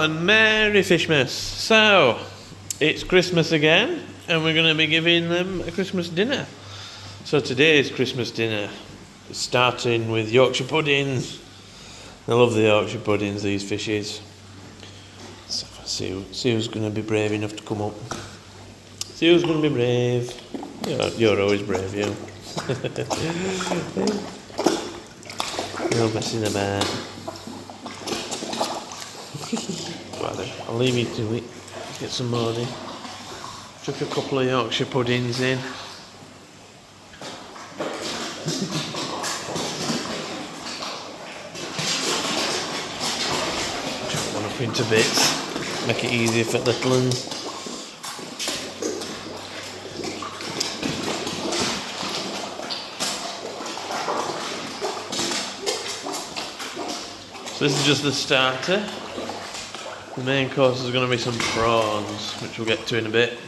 and Merry Fishmas. So, it's Christmas again, and we're going to be giving them a Christmas dinner. So today's Christmas dinner is starting with Yorkshire puddings. I love the Yorkshire puddings, these fishes. So see who's going to be brave enough to come up. See who's going to be brave. You're always brave, you. You're messing about. I'll leave you to it. Get some money. Chuck a couple of Yorkshire puddings in. Chop one up into bits. Make it easier for little ones. So this is just the starter. The main course is going to be some prawns, which we'll get to in a bit.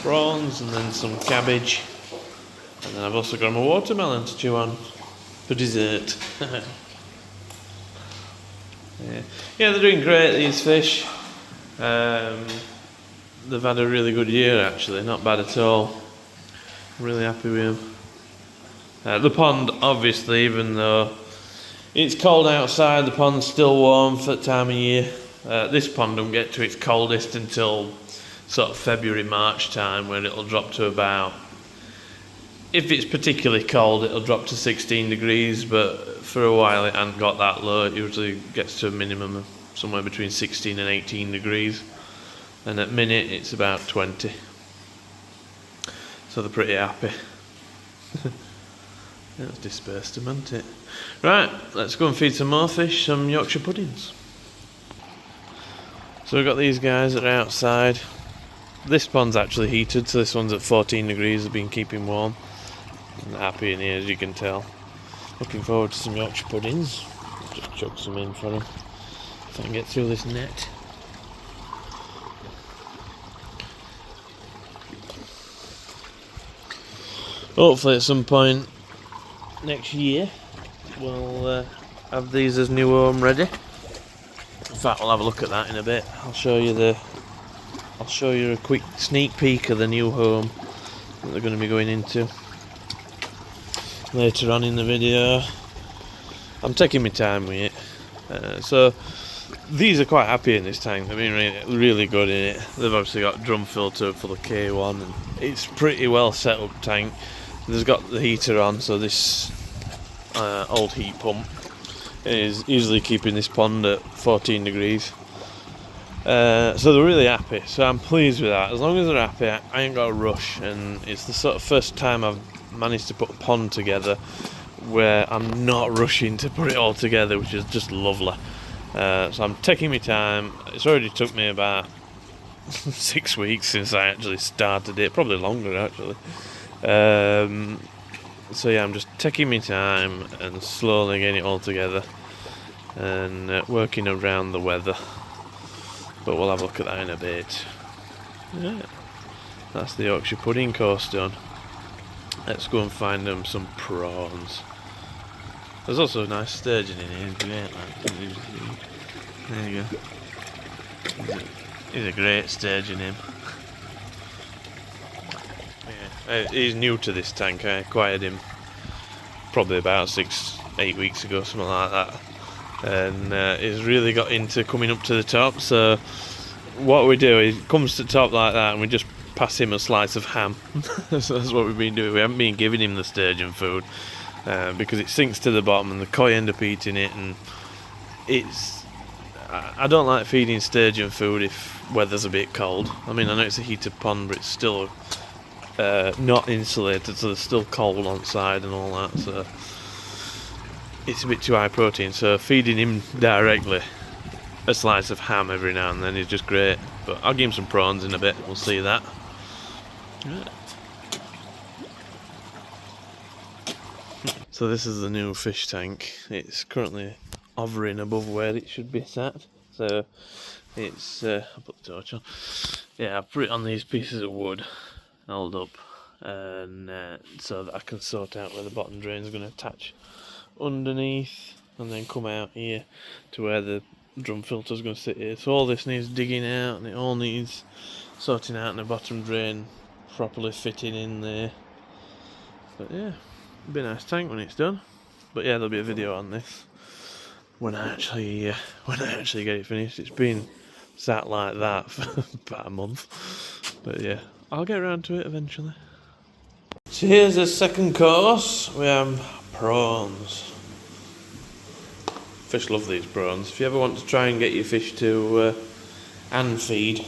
Prawns and then some cabbage. And then I've also got my watermelon to chew on for dessert. Yeah, they're doing great, these fish. They've had a really good year actually, not bad at all. I'm really happy with them. The pond, obviously, even though it's cold outside, the pond's still warm for that time of year. This pond don't get to its coldest until sort of February, March time, where it'll drop to about, if it's particularly cold, it'll drop to 16 degrees, but for a while it hasn't got that low. It usually gets to a minimum of somewhere between 16 and 18 degrees. And at minute it's about 20. So they're pretty happy. That's dispersed them, hasn't it? Right, let's go and feed some more fish some Yorkshire puddings. So we've got these guys that are outside. This pond's actually heated, so this one's at 14 degrees. They've been keeping warm. And happy in here, as you can tell. Looking forward to some Yorkshire puddings. Just chuck some in for them. If I can get through this net. Hopefully at some point next year we'll have these as new home ready. In fact, we'll have a look at that in a bit. I'll show you a quick sneak peek of the new home that they're going to be going into later on in the video. I'm taking my time with it. So these are quite happy in this tank. They've been really good in it. They've obviously got a drum filter full of K1 and it's pretty well set up tank. There's got the heater on, so this old heat pump is easily keeping this pond at 14 degrees. So they're really happy, so I'm pleased with that. As long as they're happy, I ain't got a rush, and it's the sort of first time I've managed to put a pond together where I'm not rushing to put it all together, which is just lovely. So I'm taking my time. It's already took me about 6 weeks since I actually started it, probably longer actually. So yeah, I'm just taking my time and slowly getting it all together and working around the weather. But we'll have a look at that in a bit. Yeah, that's the Yorkshire pudding course done. Let's go and find them some prawns. There's also a nice sturgeon in here. Great, there you go. He's a great sturgeon, him. Yeah, he's new to this tank. I acquired him probably about 6-8 weeks ago, something like that. And he's really got into coming up to the top. So what we do is, he comes to the top like that and we just pass him a slice of ham. So that's what we've been doing. We haven't been giving him the sturgeon food because it sinks to the bottom and the koi end up eating it, and I don't like feeding sturgeon food if weather's a bit cold. I mean, I know it's a heated pond, but it's still not insulated, so there's still cold on side and all that, so it's a bit too high protein. So feeding him directly a slice of ham every now and then is just great. But I'll give him some prawns in a bit, we'll see that. Right. So this is the new fish tank. It's currently hovering above where it should be sat. So it's I'll put the torch on. Yeah, I put it on these pieces of wood held up, and so that I can sort out where the bottom drain is going to attach underneath and then come out here to where the drum filter's going to sit here. So all this needs digging out, and it all needs sorting out, and the bottom drain properly fitting in there. But yeah, it'll be a nice tank when it's done. But yeah, there'll be a video on this when I actually get it finished. It's been sat like that for about a month. But yeah, I'll get around to it eventually. So here's the second course. We have prawns. Fish love these prawns. If you ever want to try and get your fish to hand feed,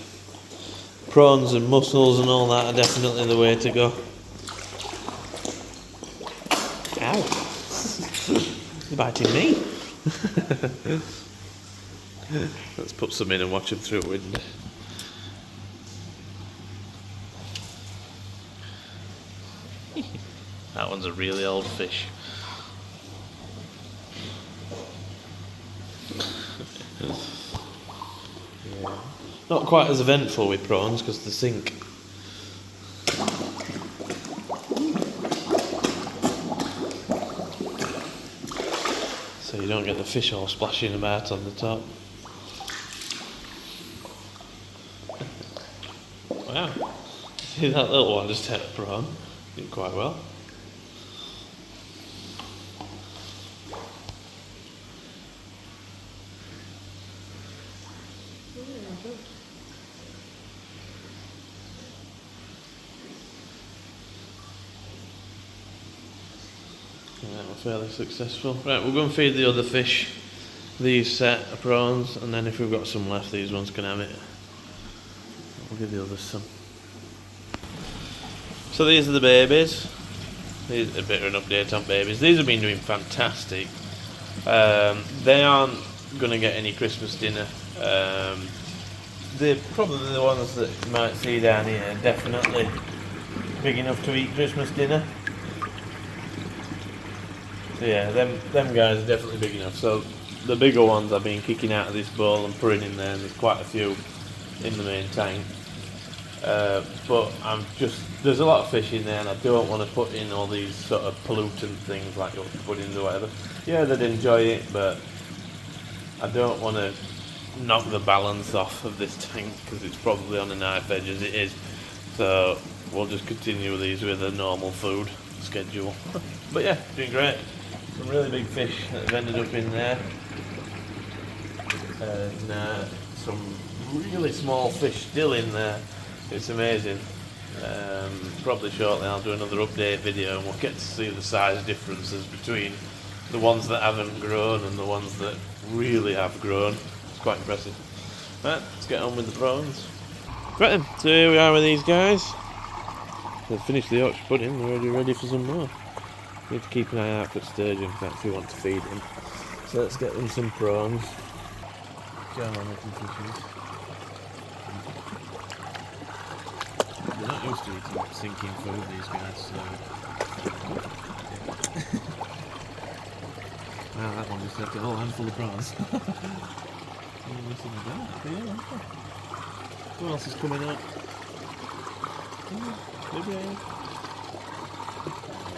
prawns and mussels and all that are definitely the way to go. Ow! You're biting me. Let's put some in and watch them through a window. That one's a really old fish. Yeah. Not quite as eventful with prawns because they sink. So you don't get the fish all splashing about on the top. Wow. See that little one just had a prawn. Did quite well. Right, we're fairly successful. Right, we'll go and feed the other fish these set of prawns, and then if we've got some left, these ones can have it. We'll give the others some. So these are the babies. These are a bit of an update on babies. These have been doing fantastic. They aren't going to get any Christmas dinner. They're probably the ones that you might see down here, definitely big enough to eat Christmas dinner. So yeah, them guys are definitely big enough. So the bigger ones I've been kicking out of this bowl and putting in there, and there's quite a few in the main tank. But there's a lot of fish in there, and I don't want to put in all these sort of pollutant things like puddings or whatever. Yeah, they'd enjoy it, but I don't want to knock the balance off of this tank because it's probably on a knife edge as it is. So we'll just continue these with a normal food schedule. But yeah, doing great. Some really big fish that have ended up in there, and some really small fish still in there. It's amazing. Probably shortly I'll do another update video and we'll get to see the size differences between the ones that haven't grown and the ones that really have grown. It's quite impressive. Right, let's get on with the prawns. Right then, so here we are with these guys. They've finished the Yorkshire pudding, they're already ready for some more. Need to keep an eye out for sturgeon if we want to feed him. So let's get them some prawns. Go on, little fishes. They're not used to eating sinking food, these guys, so... Wow, that one just left a whole handful of prawns. What else is coming up? Maybe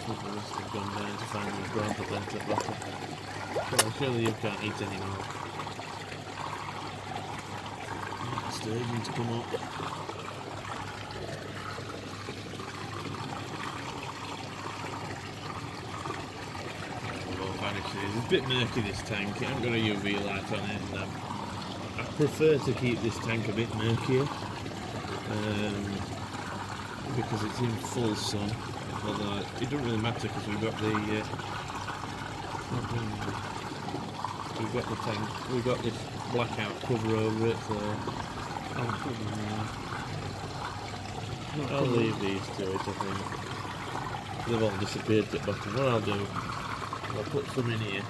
the rest have gone down to find the prawn put them to the bottom. Well, surely you can't eat anymore. The sturgeon to come up. It's a bit murky, this tank. It hasn't got a UV light on it, and I prefer to keep this tank a bit murkier because it's in full sun. Although it doesn't really matter because we've got this blackout cover over it, so I'll leave these to it. I think they've all disappeared at the bottom. What I'll do, I'll put some in here.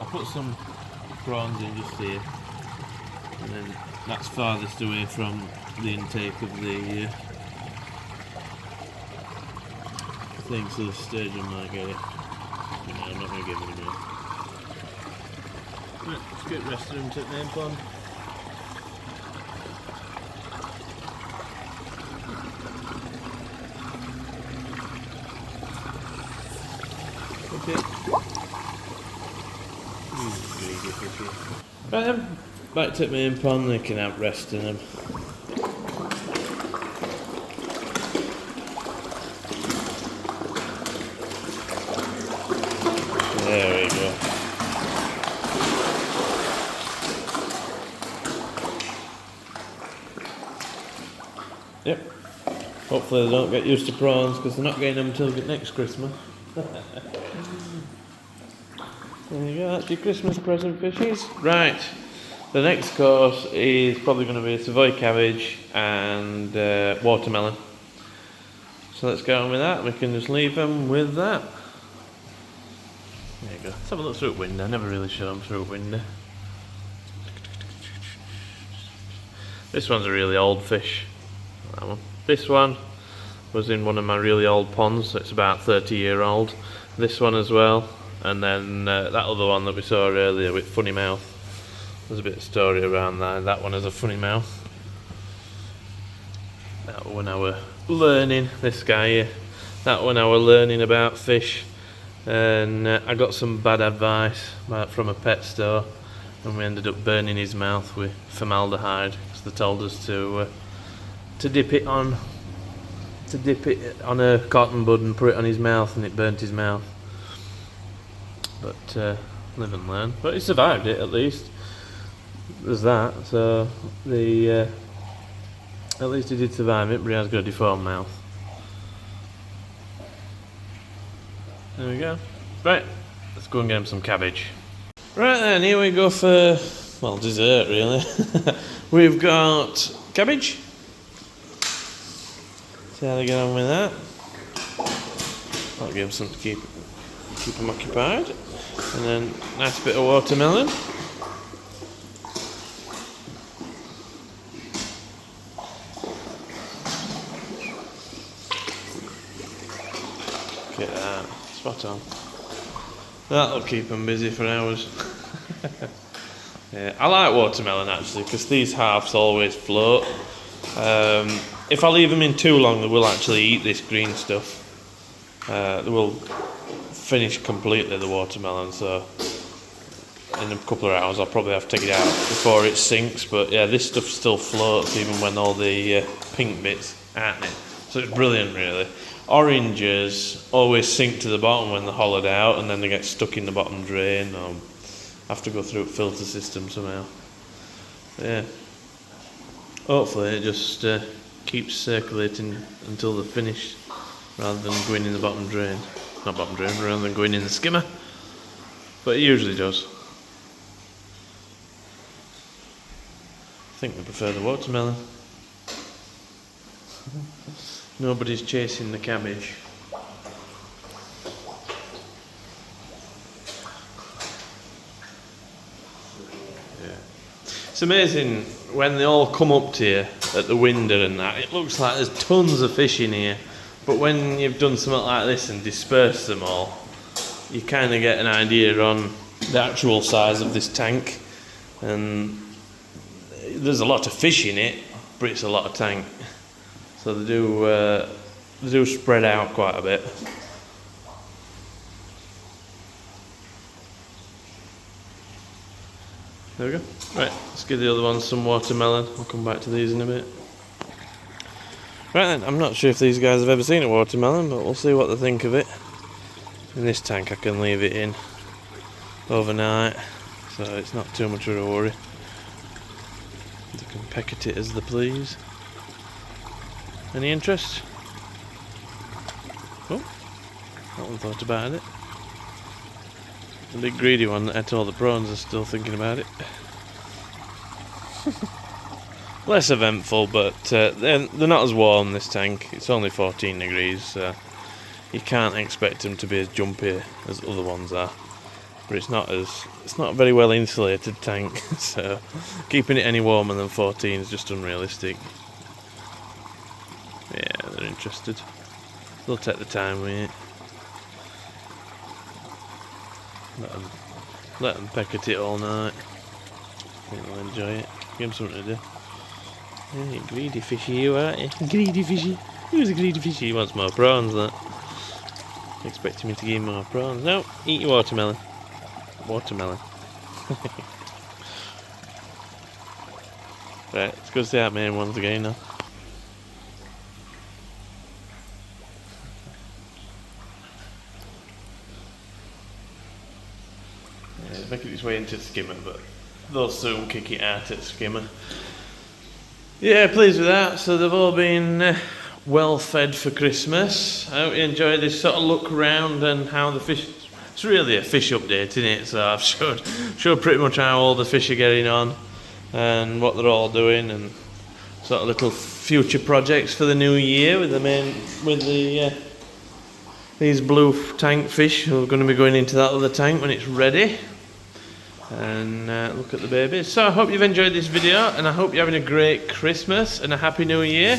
I'll put some prawns in just here, and then that's farthest away from the intake of the thing, so the sturgeon might get it. But no, I'm not going to give it any more. Right, let's get the rest of them to the main pond. Okay. Greedy fishy. Right then, back to the main pond, they can have rest in them. There we go. Yep. Hopefully they don't get used to prawns because they're not getting them until next Christmas. There you go, that's your Christmas present, fishies. Right, the next course is probably going to be Savoy cabbage and watermelon. So let's go on with that. We can just leave them with that. There you go. Let's have a look through the window. I never really show them through the window. This one's a really old fish. That one. This one was in one of my really old ponds, so it's about 30-year-old. This one as well, and then that other one that we saw earlier with funny mouth. There's a bit of story around that. That one has a funny mouth. That one I were learning, this guy here. That one I were learning about fish, and I got some bad advice from a pet store, and we ended up burning his mouth with formaldehyde because they told us to dip it on a cotton bud and put it on his mouth, and it burnt his mouth. But live and learn. But he survived it at least. There's that. So at least he did survive it, but he has got a deformed mouth. There we go. Right, let's go and get him some cabbage. Right then, here we go for, well, dessert really. We've got cabbage. See how they get on with that. I'll give him some to keep him occupied. And then nice bit of watermelon. Look at that, spot on. That'll keep them busy for hours. Yeah, I like watermelon actually because these halves always float. If I leave them in too long, they will actually eat this green stuff. They will finish completely the watermelon, so in a couple of hours I'll probably have to take it out before it sinks. But yeah, this stuff still floats even when all the pink bits aren't it. So it's brilliant really. Oranges always sink to the bottom when they're hollowed out, and then they get stuck in the bottom drain or have to go through a filter system somehow. Yeah. Hopefully it just keeps circulating until they're finished rather than going in the bottom drain. Not bottom drain, rather than going in the skimmer. But it usually does. I think we prefer the watermelon. Nobody's chasing the cabbage. Yeah. It's amazing when they all come up to you at the window and that, it looks like there's tons of fish in here. But when you've done something like this and dispersed them all, you kind of get an idea on the actual size of this tank. And there's a lot of fish in it, but it's a lot of tank. So they do spread out quite a bit. There we go. Right, let's give the other ones some watermelon. I'll come back to these in a bit. Right then, I'm not sure if these guys have ever seen a watermelon, but we'll see what they think of it. In this tank I can leave it in overnight, so it's not too much of a worry. They can peck at it as they please. Any interest? Oh, that one thought about it. The big greedy one that ate all the prawns is still thinking about it. Less eventful, but they're not as warm, this tank. It's only 14 degrees, so you can't expect them to be as jumpy as other ones are. But it's not a very well insulated tank, so keeping it any warmer than 14 is just unrealistic. Yeah, they're interested. They'll take the time with it. Let them peck at it all night. I think they'll enjoy it. Give them something to do. Yeah, you greedy fishy you, aren't you? Greedy fishy. Who's a greedy fishy? He wants more prawns, that. Expecting me to give him more prawns. No, eat your watermelon. Watermelon. Right, let's go see our main ones again now. Yeah, he's making his way into skimmer, but they'll soon kick it out at skimmer. Yeah, pleased with that. So they've all been well fed for Christmas. I hope you enjoyed this sort of look round and how the fish. It's really a fish update, isn't it? So I've showed pretty much how all the fish are getting on and what they're all doing, and sort of little future projects for the new year with these blue tank fish who are going to be going into that other tank when it's ready. And look at the babies. So I hope you've enjoyed this video, and I hope you're having a great Christmas and a happy new year,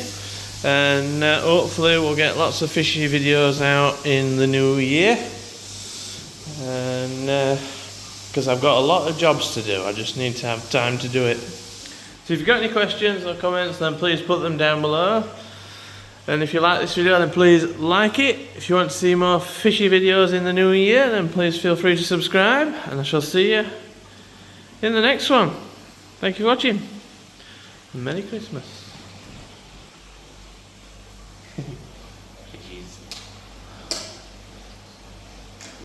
and hopefully we'll get lots of fishy videos out in the new year, and because I've got a lot of jobs to do, I just need to have time to do it. So if you've got any questions or comments, then please put them down below. And if you like this video, then please like it. If you want to see more fishy videos in the new year, then please feel free to subscribe, and I shall see you in the next one. Thank you for watching. Merry Christmas.